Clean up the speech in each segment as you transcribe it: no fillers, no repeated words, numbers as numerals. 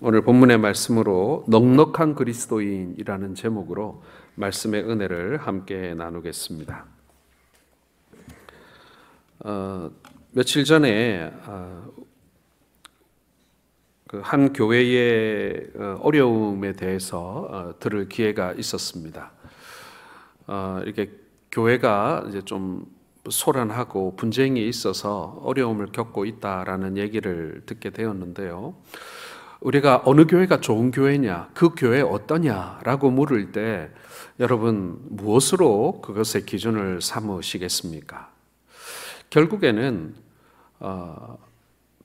오늘 본문의 말씀으로 넉넉한 그리스도인이라는 제목으로 말씀의 은혜를 함께 나누겠습니다. 며칠 전에 한 교회의 어려움에 대해서 들을 기회가 있었습니다. 이렇게 교회가 이제 좀 소란하고 분쟁이 있어서 어려움을 겪고 있다라는 얘기를 듣게 되었는데요. 우리가 어느 교회가 좋은 교회냐, 그 교회 어떠냐라고 물을 때 여러분 무엇으로 그것의 기준을 삼으시겠습니까? 결국에는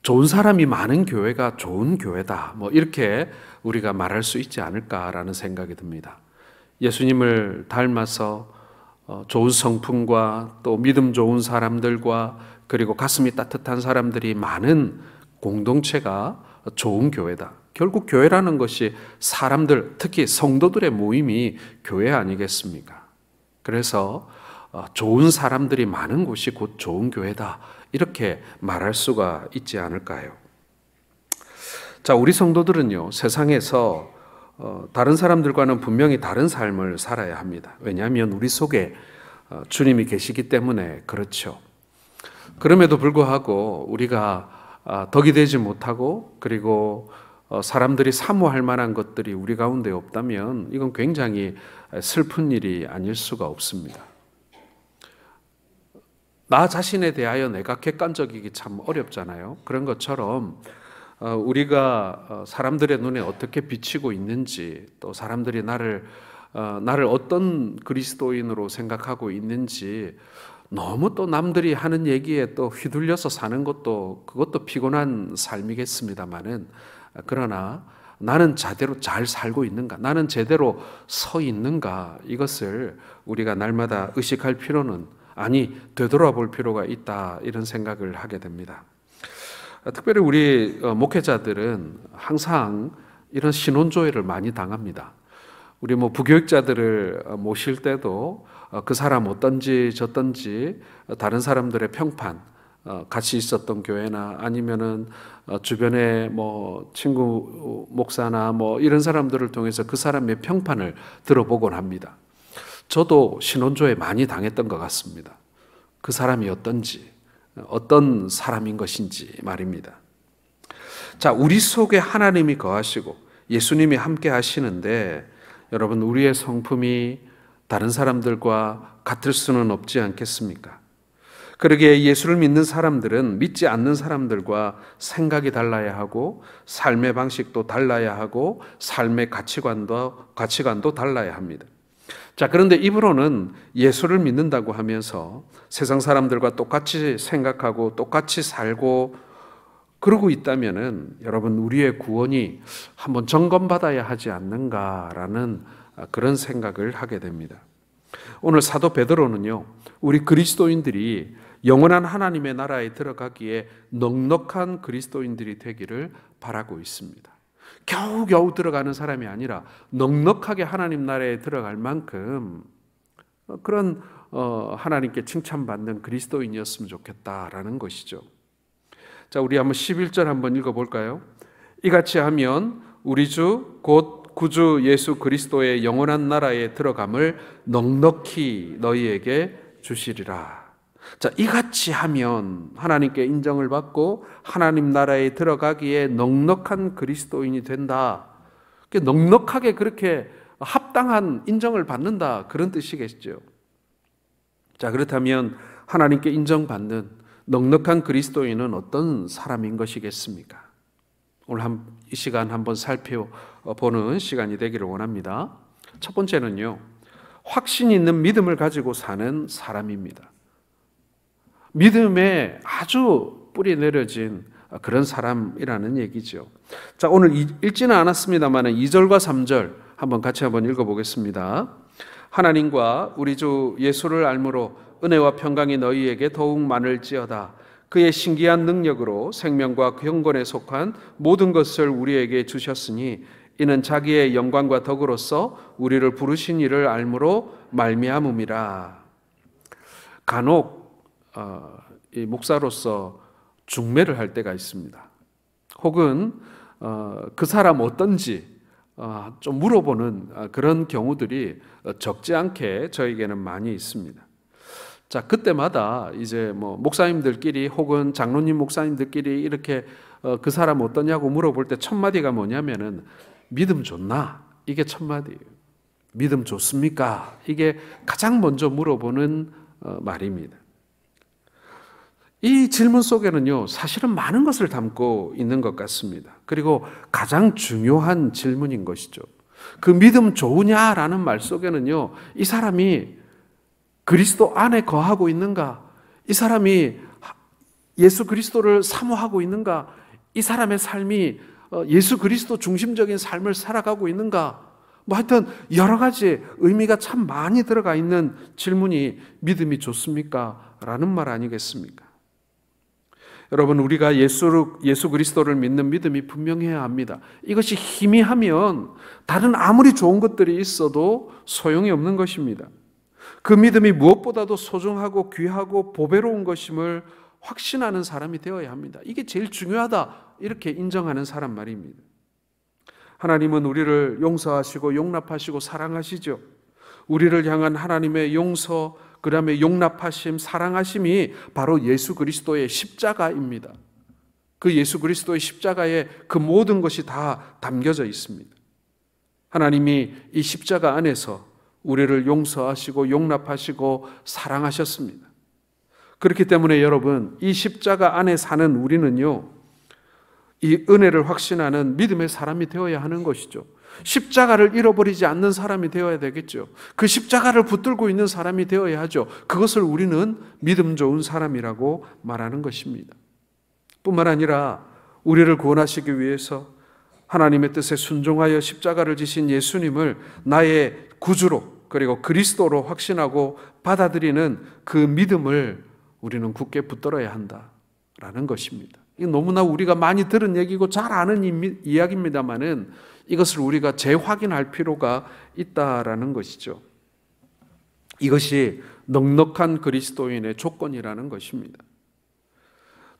좋은 사람이 많은 교회가 좋은 교회다, 이렇게 우리가 말할 수 있지 않을까라는 생각이 듭니다. 예수님을 닮아서 좋은 성품과 또 믿음 좋은 사람들과 그리고 가슴이 따뜻한 사람들이 많은 공동체가 좋은 교회다. 결국 교회라는 것이 사람들, 특히 성도들의 모임이 교회 아니겠습니까? 그래서 좋은 사람들이 많은 곳이 곧 좋은 교회다, 이렇게 말할 수가 있지 않을까요? 자, 우리 성도들은요, 세상에서 다른 사람들과는 분명히 다른 삶을 살아야 합니다. 왜냐하면 우리 속에 주님이 계시기 때문에 그렇죠. 그럼에도 불구하고 우리가 덕이 되지 못하고 그리고 사람들이 사모할 만한 것들이 우리 가운데 없다면 이건 굉장히 슬픈 일이 아닐 수가 없습니다. 나 자신에 대하여 내가 객관적이기 참 어렵잖아요. 그런 것처럼 우리가 사람들의 눈에 어떻게 비치고 있는지, 또 사람들이 나를 어떤 그리스도인으로 생각하고 있는지 너무 또 남들이 하는 얘기에 또 휘둘려서 사는 그것도 피곤한 삶이겠습니다만은, 그러나 나는 제대로 잘 살고 있는가, 나는 제대로 서 있는가, 이것을 우리가 날마다 의식할 필요는, 되돌아볼 필요가 있다, 이런 생각을 하게 됩니다. 특별히 우리 목회자들은 항상 이런 신혼조회를 많이 당합니다. 우리 부교육자들을 모실 때도 그 사람 어떤지 저떤지 다른 사람들의 평판, 같이 있었던 교회나 아니면은 주변에 친구 목사나 이런 사람들을 통해서 그 사람의 평판을 들어보곤 합니다. 저도 신혼조회 많이 당했던 것 같습니다. 그 사람이 어떤지, 어떤 사람인 것인지 말입니다. 자, 우리 속에 하나님이 거하시고 예수님이 함께 하시는데, 여러분 우리의 성품이 다른 사람들과 같을 수는 없지 않겠습니까? 그러기에 예수를 믿는 사람들은 믿지 않는 사람들과 생각이 달라야 하고 삶의 방식도 달라야 하고 삶의 가치관도 달라야 합니다. 자, 그런데 입으로는 예수를 믿는다고 하면서 세상 사람들과 똑같이 생각하고 똑같이 살고 그러고 있다면은 여러분 우리의 구원이 한번 점검받아야 하지 않는가라는 그런 생각을 하게 됩니다. 오늘 사도 베드로는요, 우리 그리스도인들이 영원한 하나님의 나라에 들어가기에 넉넉한 그리스도인들이 되기를 바라고 있습니다. 겨우겨우 들어가는 사람이 아니라 넉넉하게 하나님 나라에 들어갈 만큼 그런 하나님께 칭찬받는 그리스도인이었으면 좋겠다라는 것이죠. 자, 우리 한번 11절 한번 읽어볼까요? 이같이 하면 우리 주 곧 구주 예수 그리스도의 영원한 나라에 들어감을 넉넉히 너희에게 주시리라. 자, 이같이 하면 하나님께 인정을 받고 하나님 나라에 들어가기에 넉넉한 그리스도인이 된다. 넉넉하게 그렇게 합당한 인정을 받는다, 그런 뜻이겠죠. 자, 그렇다면 하나님께 인정받는 넉넉한 그리스도인은 어떤 사람인 것이겠습니까? 오늘 이 시간 한번 살펴보는 시간이 되기를 원합니다. 첫 번째는요, 확신 있는 믿음을 가지고 사는 사람입니다. 믿음에 아주 뿌리 내려진 그런 사람이라는 얘기죠. 자, 오늘 읽지는 않았습니다만 2절과 3절 한번 같이 읽어보겠습니다. 하나님과 우리 주 예수를 알므로 은혜와 평강이 너희에게 더욱 많을지어다. 그의 신기한 능력으로 생명과 경건에 속한 모든 것을 우리에게 주셨으니 이는 자기의 영광과 덕으로서 우리를 부르신 이를 알므로 말미암음이라. 간혹 이 목사로서 중매를 할 때가 있습니다. 혹은 그 사람 어떤지 좀 물어보는 그런 경우들이 적지 않게 저에게는 많이 있습니다. 자, 그때마다 이제 뭐 목사님들끼리 혹은 장로님 목사님들끼리 이렇게 그 사람 어떠냐고 물어볼 때 첫 마디가 뭐냐면은 믿음 좋나? 이게 첫 마디예요. 믿음 좋습니까? 이게 가장 먼저 물어보는 말입니다. 이 질문 속에는요, 사실은 많은 것을 담고 있는 것 같습니다. 그리고 가장 중요한 질문인 것이죠. 그 믿음 좋으냐라는 말 속에는요, 이 사람이 그리스도 안에 거하고 있는가? 이 사람이 예수 그리스도를 사모하고 있는가? 이 사람의 삶이 예수 그리스도 중심적인 삶을 살아가고 있는가? 뭐 하여튼 여러 가지 의미가 참 많이 들어가 있는 질문이 믿음이 좋습니까? 라는 말 아니겠습니까? 여러분, 우리가 예수 그리스도를 믿는 믿음이 분명해야 합니다. 이것이 희미하면 다른 아무리 좋은 것들이 있어도 소용이 없는 것입니다. 그 믿음이 무엇보다도 소중하고 귀하고 보배로운 것임을 확신하는 사람이 되어야 합니다. 이게 제일 중요하다, 이렇게 인정하는 사람 말입니다. 하나님은 우리를 용서하시고 용납하시고 사랑하시죠. 우리를 향한 하나님의 용서, 그 다음에 용납하심, 사랑하심이 바로 예수 그리스도의 십자가입니다. 그 예수 그리스도의 십자가에 그 모든 것이 다 담겨져 있습니다. 하나님이 이 십자가 안에서 우리를 용서하시고 용납하시고 사랑하셨습니다. 그렇기 때문에 여러분, 이 십자가 안에 사는 우리는요, 이 은혜를 확신하는 믿음의 사람이 되어야 하는 것이죠. 십자가를 잃어버리지 않는 사람이 되어야 되겠죠. 그 십자가를 붙들고 있는 사람이 되어야 하죠. 그것을 우리는 믿음 좋은 사람이라고 말하는 것입니다. 뿐만 아니라 우리를 구원하시기 위해서 하나님의 뜻에 순종하여 십자가를 지신 예수님을 나의 구주로 그리고 그리스도로 확신하고 받아들이는 그 믿음을 우리는 굳게 붙들어야 한다라는 것입니다. 이게 너무나 우리가 많이 들은 얘기고 잘 아는 이야기입니다만은 이것을 우리가 재확인할 필요가 있다라는 것이죠. 이것이 넉넉한 그리스도인의 조건이라는 것입니다.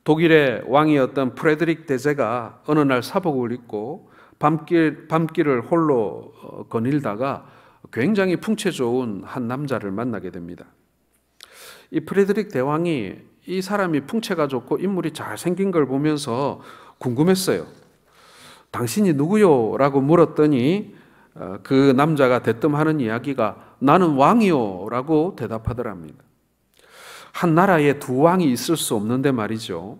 독일의 왕이었던 프레드릭 대제가 어느 날 사복을 입고 밤길을 홀로 거닐다가 굉장히 풍채 좋은 한 남자를 만나게 됩니다. 이 프레드릭 대왕이 이 사람이 풍채가 좋고 인물이 잘생긴 걸 보면서 궁금했어요. 당신이 누구요? 라고 물었더니 그 남자가 대뜸하는 이야기가 나는 왕이요 라고 대답하더랍니다. 한 나라에 두 왕이 있을 수 없는데 말이죠.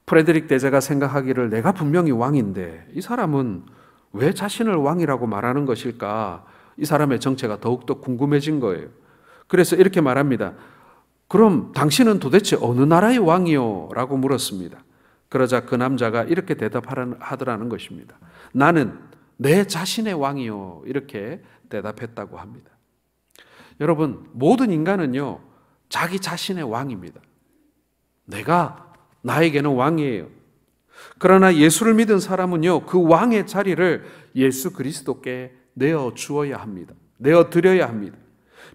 프레드릭 대제가 생각하기를 내가 분명히 왕인데 이 사람은 왜 자신을 왕이라고 말하는 것일까? 이 사람의 정체가 더욱더 궁금해진 거예요. 그래서 이렇게 말합니다. 그럼 당신은 도대체 어느 나라의 왕이요? 라고 물었습니다. 그러자 그 남자가 이렇게 대답하더라는 것입니다. 나는 내 자신의 왕이요. 이렇게 대답했다고 합니다. 여러분, 모든 인간은요, 자기 자신의 왕입니다. 나에게는 왕이에요. 그러나 예수를 믿은 사람은요, 그 왕의 자리를 예수 그리스도께 내어 주어야 합니다. 내어 드려야 합니다.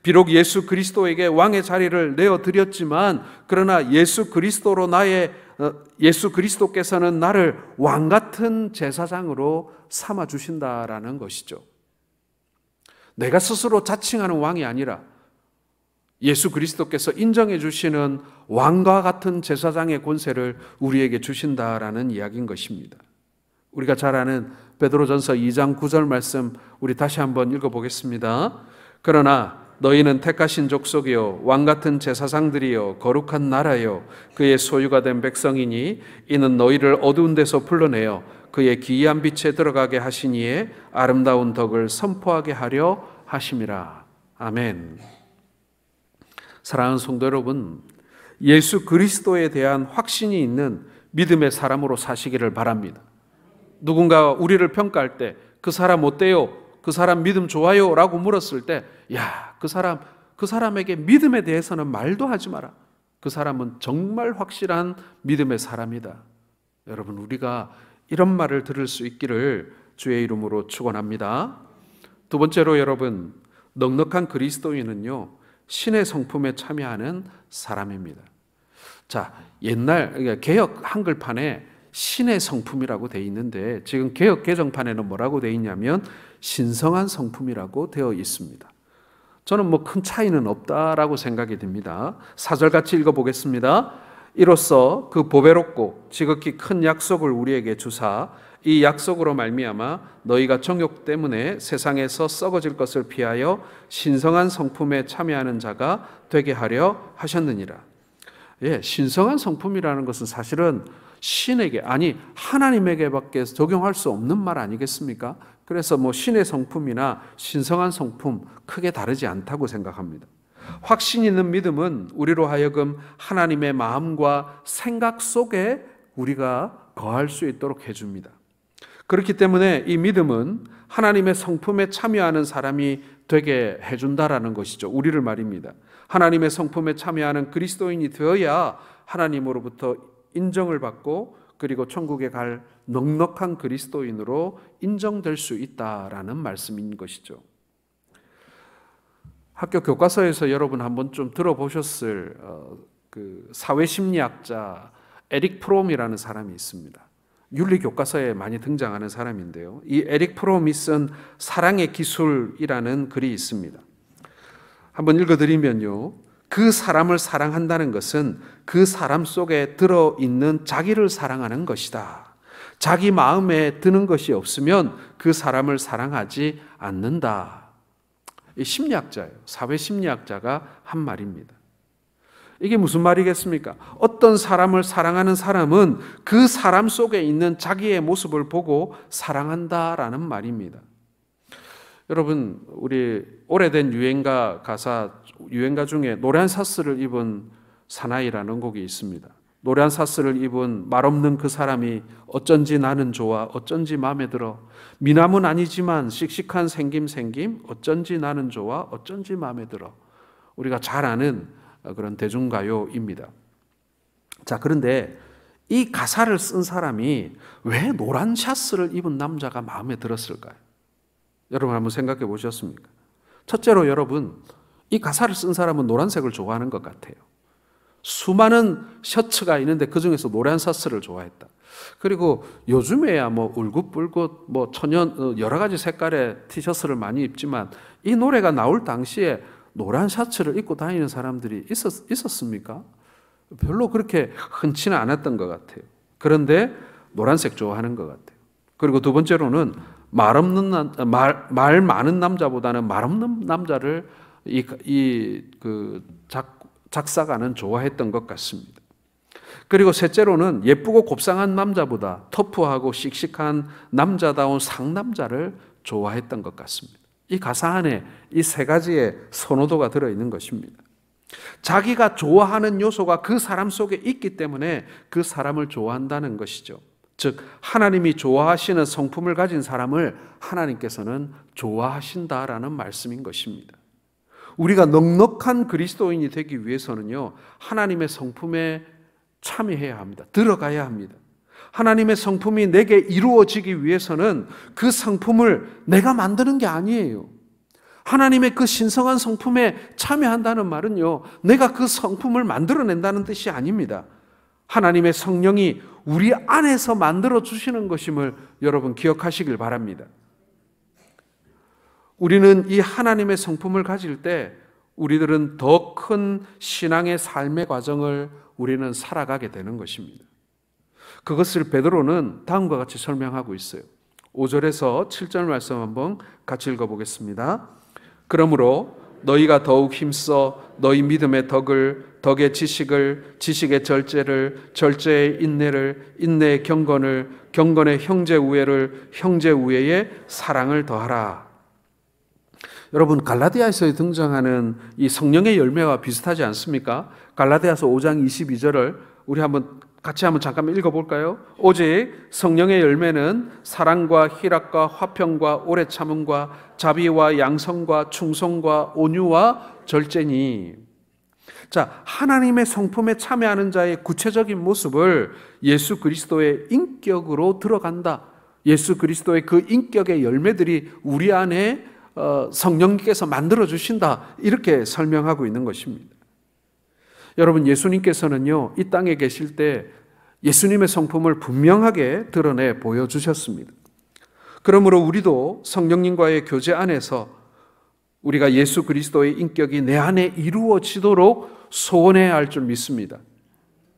비록 예수 그리스도에게 왕의 자리를 내어 드렸지만, 그러나 예수 그리스도께서는 나를 왕 같은 제사장으로 삼아 주신다라는 것이죠. 내가 스스로 자칭하는 왕이 아니라 예수 그리스도께서 인정해 주시는 왕과 같은 제사장의 권세를 우리에게 주신다라는 이야기인 것입니다. 우리가 잘 아는 베드로전서 2장 9절 말씀 우리 다시 한번 읽어보겠습니다. 그러나 너희는 택하신 족속이요 왕 같은 제사장들이요 거룩한 나라요 그의 소유가 된 백성이니 이는 너희를 어두운 데서 불러내어 그의 기이한 빛에 들어가게 하시니에 아름다운 덕을 선포하게 하려 하심이라. 아멘. 사랑하는 성도 여러분, 예수 그리스도에 대한 확신이 있는 믿음의 사람으로 사시기를 바랍니다. 누군가 우리를 평가할 때 그 사람 어때요? 그 사람 믿음 좋아요? 라고 물었을 때 그 사람에게 믿음에 대해서는 말도 하지 마라. 그 사람은 정말 확실한 믿음의 사람이다. 여러분, 우리가 이런 말을 들을 수 있기를 주의 이름으로 축원합니다. 두 번째로 여러분, 넉넉한 그리스도인은요, 신의 성품에 참여하는 사람입니다. 자, 옛날 개역 한글판에 신의 성품이라고 되어 있는데 지금 개역 개정판에는 뭐라고 되어 있냐면 신성한 성품이라고 되어 있습니다. 저는 뭐 큰 차이는 없다라고 생각이 듭니다. 4절 같이 읽어보겠습니다. 이로써 그 보배롭고 지극히 큰 약속을 우리에게 주사 이 약속으로 말미암아 너희가 정욕 때문에 세상에서 썩어질 것을 피하여 신성한 성품에 참여하는 자가 되게 하려 하셨느니라. 예, 신성한 성품이라는 것은 사실은 신에게, 아니 하나님에게밖에 적용할 수 없는 말 아니겠습니까? 그래서 뭐 신의 성품이나 신성한 성품 크게 다르지 않다고 생각합니다. 확신 있는 믿음은 우리로 하여금 하나님의 마음과 생각 속에 우리가 거할 수 있도록 해줍니다. 그렇기 때문에 이 믿음은 하나님의 성품에 참여하는 사람이 되게 해준다라는 것이죠. 우리를 말입니다. 하나님의 성품에 참여하는 그리스도인이 되어야 하나님으로부터 인정을 받고 그리고 천국에 갈 넉넉한 그리스도인으로 인정될 수 있다라는 말씀인 것이죠. 학교 교과서에서 여러분 한번 좀 들어보셨을 그 사회심리학자 에릭 프롬이라는 사람이 있습니다. 윤리 교과서에 많이 등장하는 사람인데요. 이 에릭 프롬이 쓴 사랑의 기술이라는 글이 있습니다. 한번 읽어드리면요. 그 사람을 사랑한다는 것은 그 사람 속에 들어있는 자기를 사랑하는 것이다. 자기 마음에 드는 것이 없으면 그 사람을 사랑하지 않는다. 이 심리학자예요. 사회심리학자가 한 말입니다. 이게 무슨 말이겠습니까? 어떤 사람을 사랑하는 사람은 그 사람 속에 있는 자기의 모습을 보고 사랑한다라는 말입니다. 여러분, 우리 오래된 유행가 중에 노란 사스를 입은 사나이라는 곡이 있습니다. 노란 사스를 입은 말없는 그 사람이 어쩐지 나는 좋아, 어쩐지 마음에 들어. 미남은 아니지만 씩씩한 생김 어쩐지 나는 좋아, 어쩐지 마음에 들어. 우리가 잘 아는 그런 대중가요입니다. 자, 그런데 이 가사를 쓴 사람이 왜 노란 샤츠를 입은 남자가 마음에 들었을까요? 여러분 한번 생각해 보셨습니까? 첫째로 여러분, 이 가사를 쓴 사람은 노란색을 좋아하는 것 같아요. 수많은 셔츠가 있는데 그 중에서 노란 셔츠를 좋아했다. 그리고 요즘에야 뭐 울긋불긋 뭐 천연 여러 가지 색깔의 티셔츠를 많이 입지만 이 노래가 나올 당시에 노란 셔츠를 입고 다니는 사람들이 있었습니까? 별로 그렇게 흔치는 않았던 것 같아요. 그런데 노란색 좋아하는 것 같아요. 그리고 두 번째로는 말 많은 남자보다는 말 없는 남자를 작사가는 좋아했던 것 같습니다. 그리고 셋째로는 예쁘고 곱상한 남자보다 터프하고 씩씩한 남자다운 상남자를 좋아했던 것 같습니다. 이 가사 안에 이 세 가지의 선호도가 들어있는 것입니다. 자기가 좋아하는 요소가 그 사람 속에 있기 때문에 그 사람을 좋아한다는 것이죠. 즉 하나님이 좋아하시는 성품을 가진 사람을 하나님께서는 좋아하신다라는 말씀인 것입니다. 우리가 넉넉한 그리스도인이 되기 위해서는요, 하나님의 성품에 참여해야 합니다. 들어가야 합니다. 하나님의 성품이 내게 이루어지기 위해서는 그 성품을 내가 만드는 게 아니에요. 하나님의 그 신성한 성품에 참여한다는 말은요, 내가 그 성품을 만들어낸다는 뜻이 아닙니다. 하나님의 성령이 우리 안에서 만들어 주시는 것임을 여러분 기억하시길 바랍니다. 우리는 이 하나님의 성품을 가질 때 우리들은 더 큰 신앙의 삶의 과정을 우리는 살아가게 되는 것입니다. 그것을 베드로는 다음과 같이 설명하고 있어요. 5절에서 7절 말씀 한번 같이 읽어보겠습니다. 그러므로 너희가 더욱 힘써 너희 믿음의 덕을, 덕의 지식을, 지식의 절제를, 절제의 인내를, 인내의 경건을, 경건의 형제 우애를, 형제 우애의 사랑을 더하라. 여러분, 갈라디아에서 등장하는 이 성령의 열매와 비슷하지 않습니까? 갈라디아서 5장 22절을 우리 같이 한번 잠깐만 읽어볼까요? 오직 성령의 열매는 사랑과 희락과 화평과 오래 참음과 자비와 양성과 충성과 온유와 절제니. 자, 하나님의 성품에 참여하는 자의 구체적인 모습을 예수 그리스도의 인격으로 들어간다. 예수 그리스도의 그 인격의 열매들이 우리 안에 성령님께서 만들어주신다. 이렇게 설명하고 있는 것입니다. 여러분, 예수님께서는요, 이 땅에 계실 때 예수님의 성품을 분명하게 드러내 보여주셨습니다. 그러므로 우리도 성령님과의 교제 안에서 우리가 예수 그리스도의 인격이 내 안에 이루어지도록 소원해야 할 줄 믿습니다.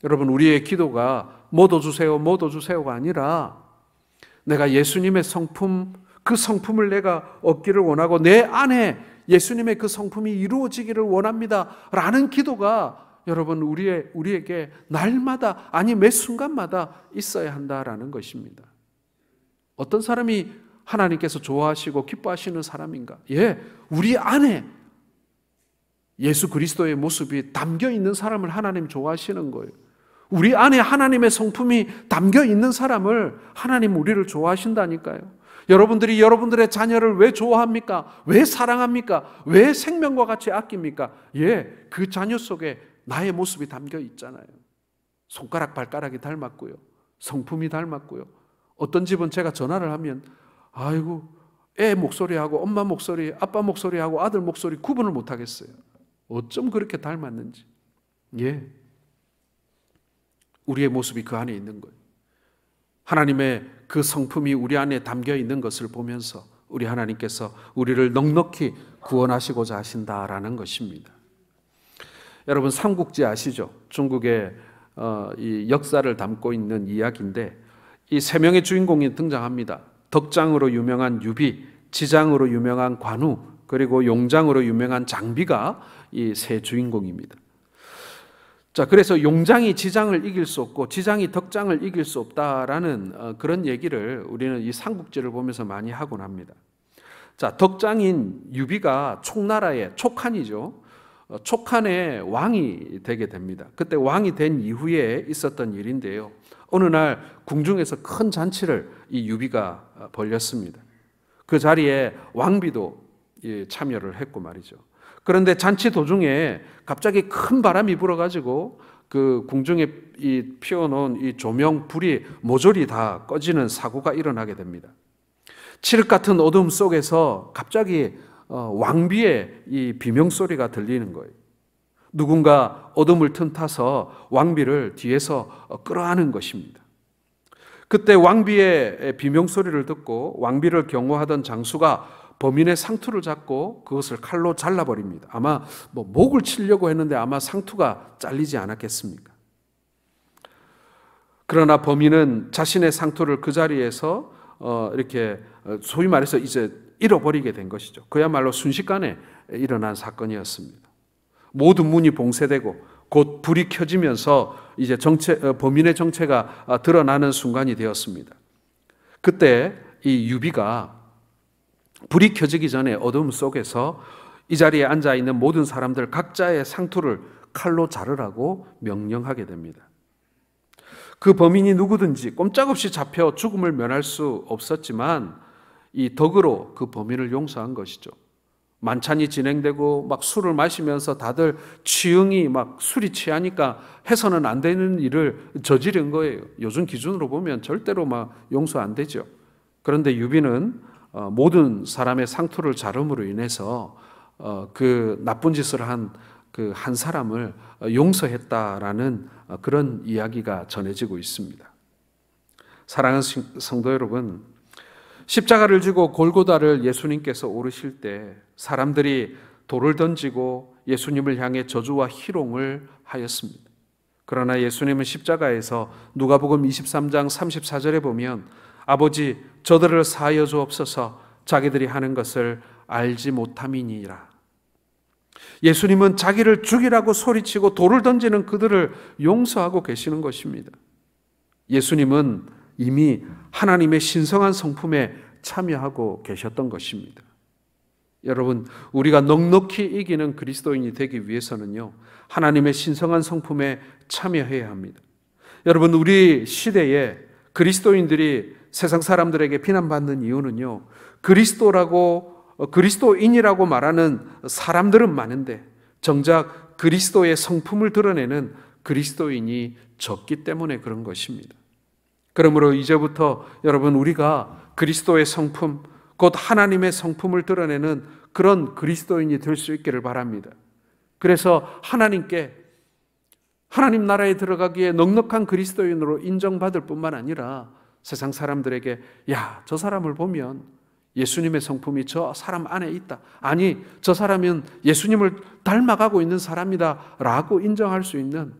여러분, 우리의 기도가 뭐 더 주세요, 뭐 더 주세요가 아니라 내가 예수님의 성품, 그 성품을 내가 얻기를 원하고 내 안에 예수님의 그 성품이 이루어지기를 원합니다 라는 기도가 여러분 우리에게 날마다, 아니 매 순간마다 있어야 한다라는 것입니다. 어떤 사람이 하나님께서 좋아하시고 기뻐하시는 사람인가? 우리 안에 예수 그리스도의 모습이 담겨 있는 사람을 하나님 좋아하시는 거예요. 우리 안에 하나님의 성품이 담겨 있는 사람을 하나님 우리를 좋아하신다니까요. 여러분들이 여러분들의 자녀를 왜 좋아합니까? 왜 사랑합니까? 왜 생명과 같이 아낍니까? 그 자녀 속에 나의 모습이 담겨 있잖아요. 손가락 발가락이 닮았고요, 성품이 닮았고요. 어떤 집은 제가 전화를 하면 아이고, 애 목소리하고 엄마 목소리, 아빠 목소리하고 아들 목소리 구분을 못 하겠어요. 어쩜 그렇게 닮았는지. 우리의 모습이 그 안에 있는 거예요. 하나님의 그 성품이 우리 안에 담겨 있는 것을 보면서 우리 하나님께서 우리를 넉넉히 구원하시고자 하신다라는 것입니다. 여러분, 삼국지 아시죠? 중국의 이 역사를 담고 있는 이야기인데 이 세 명의 주인공이 등장합니다. 덕장으로 유명한 유비, 지장으로 유명한 관우, 그리고 용장으로 유명한 장비가 이 세 주인공입니다. 자, 그래서 용장이 지장을 이길 수 없고 지장이 덕장을 이길 수 없다라는 그런 얘기를 우리는 이 삼국지를 보면서 많이 하곤 합니다. 자, 덕장인 유비가 촉나라의 촉한이죠. 촉한의 왕이 되게 됩니다. 그때 왕이 된 이후에 있었던 일인데요. 어느 날 궁중에서 큰 잔치를 이 유비가 벌였습니다. 그 자리에 왕비도 참여를 했고 말이죠. 그런데 잔치 도중에 갑자기 큰 바람이 불어가지고 그 궁중에 피워놓은 이 조명 불이 모조리 다 꺼지는 사고가 일어나게 됩니다. 칠흑 같은 어둠 속에서 갑자기 왕비의 이 비명소리가 들리는 거예요. 누군가 어둠을 틈타서 왕비를 뒤에서 끌어안은 것입니다. 그때 왕비의 비명소리를 듣고 왕비를 경호하던 장수가 범인의 상투를 잡고 그것을 칼로 잘라버립니다. 아마 목을 치려고 했는데 아마 상투가 잘리지 않았겠습니까? 그러나 범인은 자신의 상투를 그 자리에서 이렇게 소위 말해서 이제 잃어버리게 된 것이죠. 그야말로 순식간에 일어난 사건이었습니다. 모든 문이 봉쇄되고 곧 불이 켜지면서 이제 범인의 정체가 드러나는 순간이 되었습니다. 그때 이 유비가 불이 켜지기 전에 어둠 속에서 이 자리에 앉아 있는 모든 사람들 각자의 상투를 칼로 자르라고 명령하게 됩니다. 그 범인이 누구든지 꼼짝없이 잡혀 죽음을 면할 수 없었지만 이 덕으로 그 범인을 용서한 것이죠. 만찬이 진행되고 막 술을 마시면서 다들 취응이 막 술이 취하니까 해서는 안 되는 일을 저지른 거예요. 요즘 기준으로 보면 절대로 막 용서 안 되죠. 그런데 유비는 모든 사람의 상투를 자름으로 인해서 그 나쁜 짓을 한 그 한 사람을 용서했다라는 그런 이야기가 전해지고 있습니다. 사랑하는 성도 여러분, 십자가를 지고 골고다를 예수님께서 오르실 때 사람들이 돌을 던지고 예수님을 향해 저주와 희롱을 하였습니다. 그러나 예수님은 십자가에서 누가복음 23장 34절에 보면 아버지, 저들을 사하여 주옵소서, 자기들이 하는 것을 알지 못함이니이다. 예수님은 자기를 죽이라고 소리치고 돌을 던지는 그들을 용서하고 계시는 것입니다. 예수님은 이미 하나님의 신성한 성품에 참여하고 계셨던 것입니다. 여러분, 우리가 넉넉히 이기는 그리스도인이 되기 위해서는요, 하나님의 신성한 성품에 참여해야 합니다. 여러분, 우리 시대에 그리스도인들이 세상 사람들에게 비난받는 이유는요, 그리스도인이라고 말하는 사람들은 많은데 정작 그리스도의 성품을 드러내는 그리스도인이 적기 때문에 그런 것입니다. 그러므로 이제부터 여러분, 우리가 그리스도의 성품, 곧 하나님의 성품을 드러내는 그런 그리스도인이 될 수 있기를 바랍니다. 그래서 하나님께 하나님 나라에 들어가기에 넉넉한 그리스도인으로 인정받을 뿐만 아니라 세상 사람들에게 야, 저 사람을 보면 예수님의 성품이 저 사람 안에 있다. 아니, 저 사람은 예수님을 닮아가고 있는 사람이다 라고 인정할 수 있는,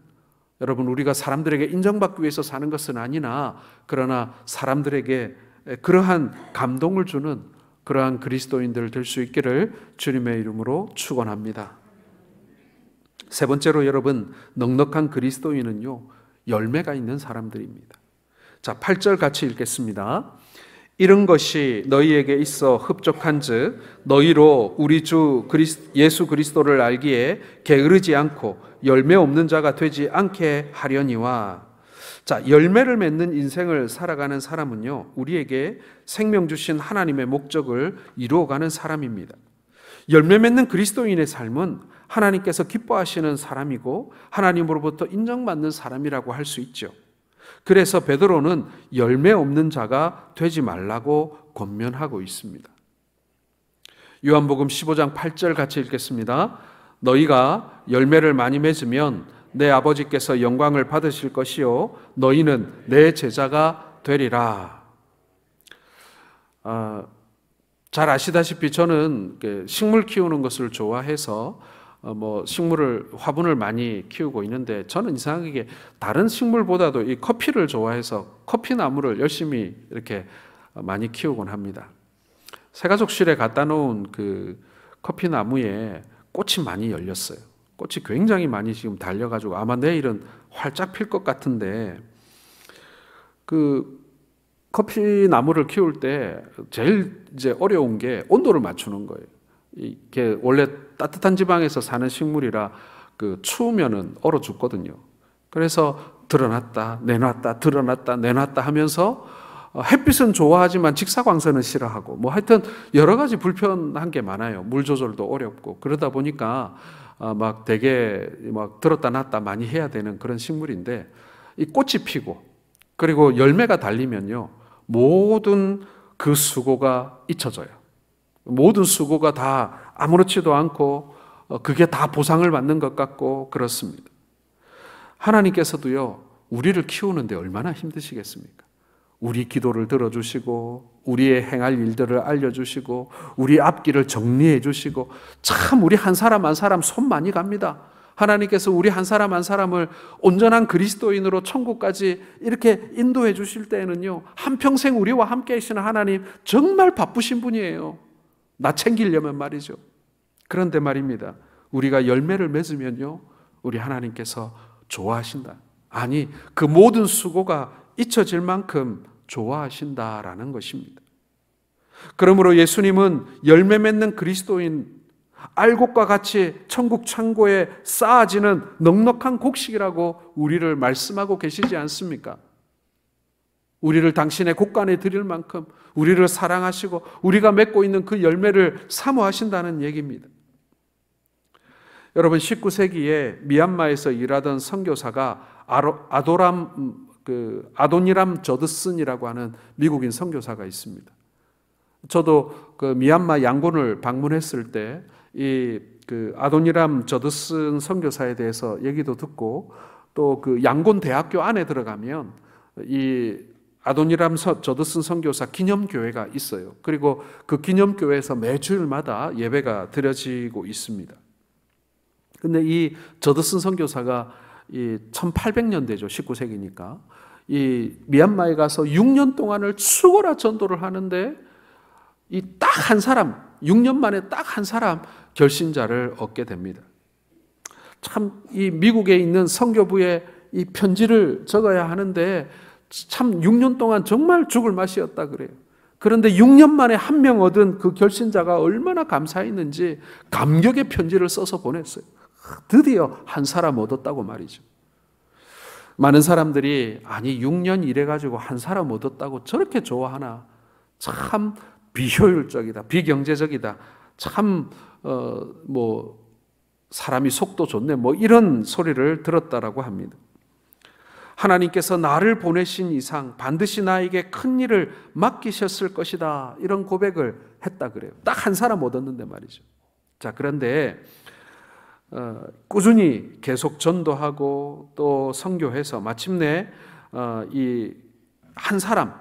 여러분, 우리가 사람들에게 인정받기 위해서 사는 것은 아니나 그러나 사람들에게 그러한 감동을 주는 그러한 그리스도인들 될 수 있기를 주님의 이름으로 축원합니다. 세 번째로 여러분, 넉넉한 그리스도인은요, 열매가 있는 사람들입니다. 자, 8절 같이 읽겠습니다. 이런 것이 너희에게 있어 흡족한즉 너희로 우리 주 예수 그리스도를 알기에 게으르지 않고 열매 없는 자가 되지 않게 하려니와. 자, 열매를 맺는 인생을 살아가는 사람은요, 우리에게 생명 주신 하나님의 목적을 이루어가는 사람입니다. 열매 맺는 그리스도인의 삶은 하나님께서 기뻐하시는 사람이고 하나님으로부터 인정받는 사람이라고 할 수 있죠. 그래서 베드로는 열매 없는 자가 되지 말라고 권면하고 있습니다. 요한복음 15장 8절 같이 읽겠습니다. 너희가 열매를 많이 맺으면 내 아버지께서 영광을 받으실 것이요 너희는 내 제자가 되리라. 잘 아시다시피 저는 식물 키우는 것을 좋아해서 식물을, 화분을 많이 키우고 있는데, 저는 이상하게 다른 식물보다도 이 커피를 좋아해서 커피 나무를 열심히 이렇게 많이 키우곤 합니다. 새가족실에 갖다 놓은 그 커피 나무에 꽃이 많이 열렸어요. 꽃이 굉장히 많이 지금 달려가지고 아마 내일은 활짝 필 것 같은데, 그 커피 나무를 키울 때 제일 이제 어려운 게 온도를 맞추는 거예요. 이게 원래 따뜻한 지방에서 사는 식물이라 그 추우면은 얼어 죽거든요. 그래서 드러났다 내놨다 드러났다 내놨다 하면서 햇빛은 좋아하지만 직사광선은 싫어하고 뭐 하여튼 여러 가지 불편한 게 많아요. 물 조절도 어렵고 그러다 보니까 막 되게 막 들었다 놨다 많이 해야 되는 그런 식물인데, 이 꽃이 피고 그리고 열매가 달리면요, 모든 그 수고가 잊혀져요. 모든 수고가 다 아무렇지도 않고 그게 다 보상을 받는 것 같고 그렇습니다. 하나님께서도요, 우리를 키우는데 얼마나 힘드시겠습니까? 우리 기도를 들어주시고 우리의 행할 일들을 알려주시고 우리 앞길을 정리해 주시고, 참 우리 한 사람 한 사람 손 많이 갑니다. 하나님께서 우리 한 사람 한 사람을 온전한 그리스도인으로 천국까지 이렇게 인도해 주실 때에는요, 한평생 우리와 함께 계시는 하나님 정말 바쁘신 분이에요. 나 챙기려면 말이죠. 그런데 말입니다, 우리가 열매를 맺으면요, 우리 하나님께서 좋아하신다. 아니, 그 모든 수고가 잊혀질 만큼 좋아하신다라는 것입니다. 그러므로 예수님은 열매 맺는 그리스도인, 알곡과 같이 천국 창고에 쌓아지는 넉넉한 곡식이라고 우리를 말씀하고 계시지 않습니까? 우리를 당신의 곳간에 드릴 만큼 우리를 사랑하시고 우리가 맺고 있는 그 열매를 사모하신다는 얘기입니다. 여러분, 19세기에 미얀마에서 일하던 선교사가 아도니람 저드슨이라고 하는 미국인 선교사가 있습니다. 저도 그 미얀마 양곤을 방문했을 때 이 아도니람 저드슨 선교사에 대해서 얘기도 듣고, 또 그 양곤 대학교 안에 들어가면 이 아도니람 저드슨 선교사 기념교회가 있어요. 그리고 그 기념교회에서 매주일마다 예배가 드려지고 있습니다. 근데 이 저드슨 선교사가 이 1800년대죠. 19세기니까. 이 미얀마에 가서 6년 동안을 죽어라 전도를 하는데, 이 딱 한 사람, 6년 만에 딱 한 사람 결신자를 얻게 됩니다. 참 이 미국에 있는 선교부에 이 편지를 적어야 하는데 참 6년 동안 정말 죽을 맛이었다 그래요. 그런데 6년 만에 한 명 얻은 그 결신자가 얼마나 감사했는지 감격의 편지를 써서 보냈어요. 드디어 한 사람 얻었다고 말이죠. 많은 사람들이 아니 6년 일해가지고 한 사람 얻었다고 저렇게 좋아하나, 참 비효율적이다, 비경제적이다, 참 사람이 속도 좋네, 이런 소리를 들었다라고 합니다. 하나님께서 나를 보내신 이상 반드시 나에게 큰 일을 맡기셨을 것이다, 이런 고백을 했다 그래요. 딱 한 사람 얻었는데 말이죠. 자, 그런데 꾸준히 계속 전도하고 또 선교해서 마침내 이 한 사람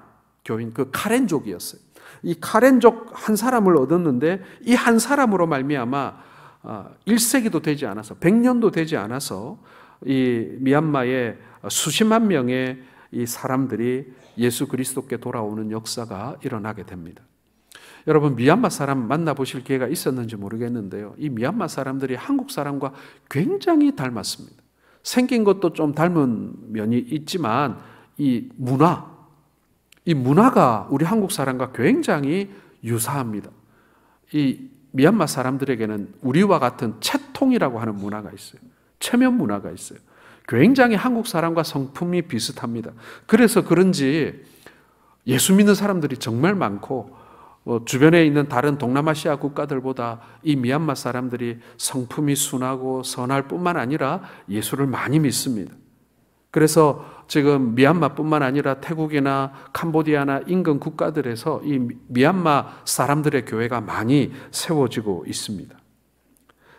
교인, 그 카렌족이었어요. 이 카렌족 한 사람을 얻었는데 이 한 사람으로 말미암아 1세기도 되지 않아서 100년도 되지 않아서 이 미얀마의 수십만 명의 이 사람들이 예수 그리스도께 돌아오는 역사가 일어나게 됩니다. 여러분, 미얀마 사람 만나보실 기회가 있었는지 모르겠는데요, 이 미얀마 사람들이 한국 사람과 굉장히 닮았습니다. 생긴 것도 좀 닮은 면이 있지만 이 문화가 우리 한국 사람과 굉장히 유사합니다. 이 미얀마 사람들에게는 우리와 같은 채통이라고 하는 문화가 있어요. 체면 문화가 있어요. 굉장히 한국 사람과 성품이 비슷합니다. 그래서 그런지 예수 믿는 사람들이 정말 많고 주변에 있는 다른 동남아시아 국가들보다 이 미얀마 사람들이 성품이 순하고 선할 뿐만 아니라 예수를 많이 믿습니다. 그래서 지금 미얀마뿐만 아니라 태국이나 캄보디아나 인근 국가들에서 이 미얀마 사람들의 교회가 많이 세워지고 있습니다.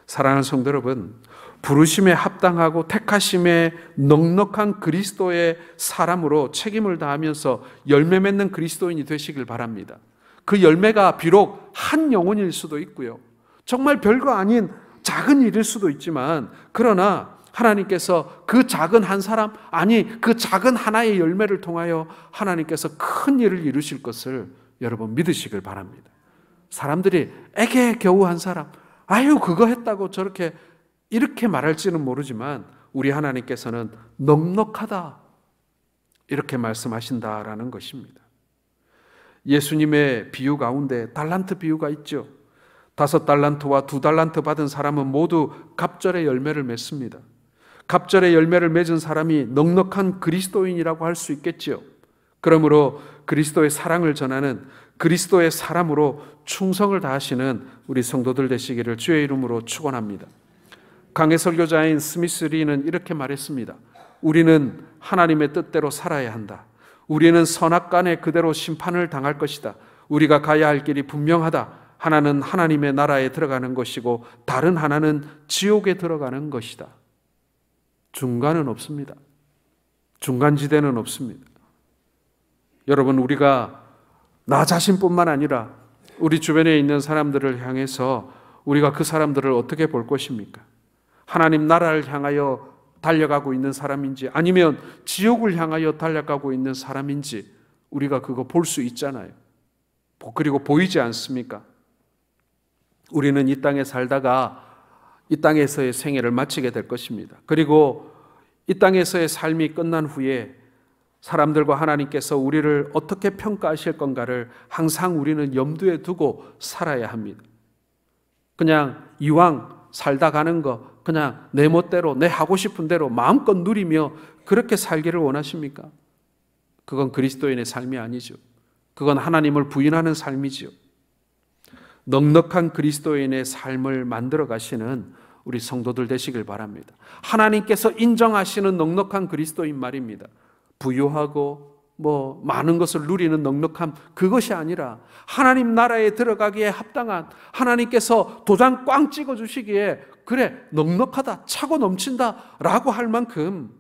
사랑하는 성도 여러분, 부르심에 합당하고 택하심에 넉넉한 그리스도의 사람으로 책임을 다하면서 열매 맺는 그리스도인이 되시길 바랍니다. 그 열매가 비록 한 영혼일 수도 있고요, 정말 별거 아닌 작은 일일 수도 있지만, 그러나 하나님께서 그 작은 한 사람, 그 작은 하나의 열매를 통하여 하나님께서 큰 일을 이루실 것을 여러분 믿으시길 바랍니다. 사람들이 에게 겨우 한 사람, 그거 했다고 이렇게 말할지는 모르지만 우리 하나님께서는 넉넉하다 이렇게 말씀하신다라는 것입니다. 예수님의 비유 가운데 달란트 비유가 있죠. 5달란트와 2달란트 받은 사람은 모두 갑절의 열매를 맺습니다. 갑절의 열매를 맺은 사람이 넉넉한 그리스도인이라고 할 수 있겠지요. 그러므로 그리스도의 사랑을 전하는 그리스도의 사람으로 충성을 다하시는 우리 성도들 되시기를 주의 이름으로 축원합니다. 강해 설교자인 스미스 리는 이렇게 말했습니다. 우리는 하나님의 뜻대로 살아야 한다. 우리는 선악간에 그대로 심판을 당할 것이다. 우리가 가야 할 길이 분명하다. 하나는 하나님의 나라에 들어가는 것이고 다른 하나는 지옥에 들어가는 것이다. 중간은 없습니다. 중간지대는 없습니다. 여러분, 우리가 나 자신뿐만 아니라 우리 주변에 있는 사람들을 향해서 우리가 그 사람들을 어떻게 볼 것입니까? 하나님 나라를 향하여 달려가고 있는 사람인지 아니면 지옥을 향하여 달려가고 있는 사람인지 우리가 그거 볼 수 있잖아요. 그리고 보이지 않습니까? 우리는 이 땅에 살다가 이 땅에서의 생애를 마치게 될 것입니다. 그리고 이 땅에서의 삶이 끝난 후에 사람들과 하나님께서 우리를 어떻게 평가하실 건가를 항상 우리는 염두에 두고 살아야 합니다. 그냥 이왕 살다 가는 거 그냥 내 멋대로 내 하고 싶은 대로 마음껏 누리며 그렇게 살기를 원하십니까? 그건 그리스도인의 삶이 아니죠. 그건 하나님을 부인하는 삶이죠. 넉넉한 그리스도인의 삶을 만들어 가시는 우리 성도들 되시길 바랍니다. 하나님께서 인정하시는 넉넉한 그리스도인 말입니다. 부유하고 많은 것을 누리는 넉넉함, 그것이 아니라 하나님 나라에 들어가기에 합당한, 하나님께서 도장 꽝 찍어주시기에 그래 넉넉하다, 차고 넘친다 라고 할 만큼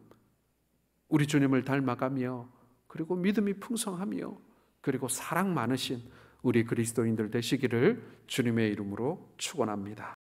우리 주님을 닮아가며 그리고 믿음이 풍성하며 그리고 사랑 많으신 우리 그리스도인들 되시기를 주님의 이름으로 축원합니다.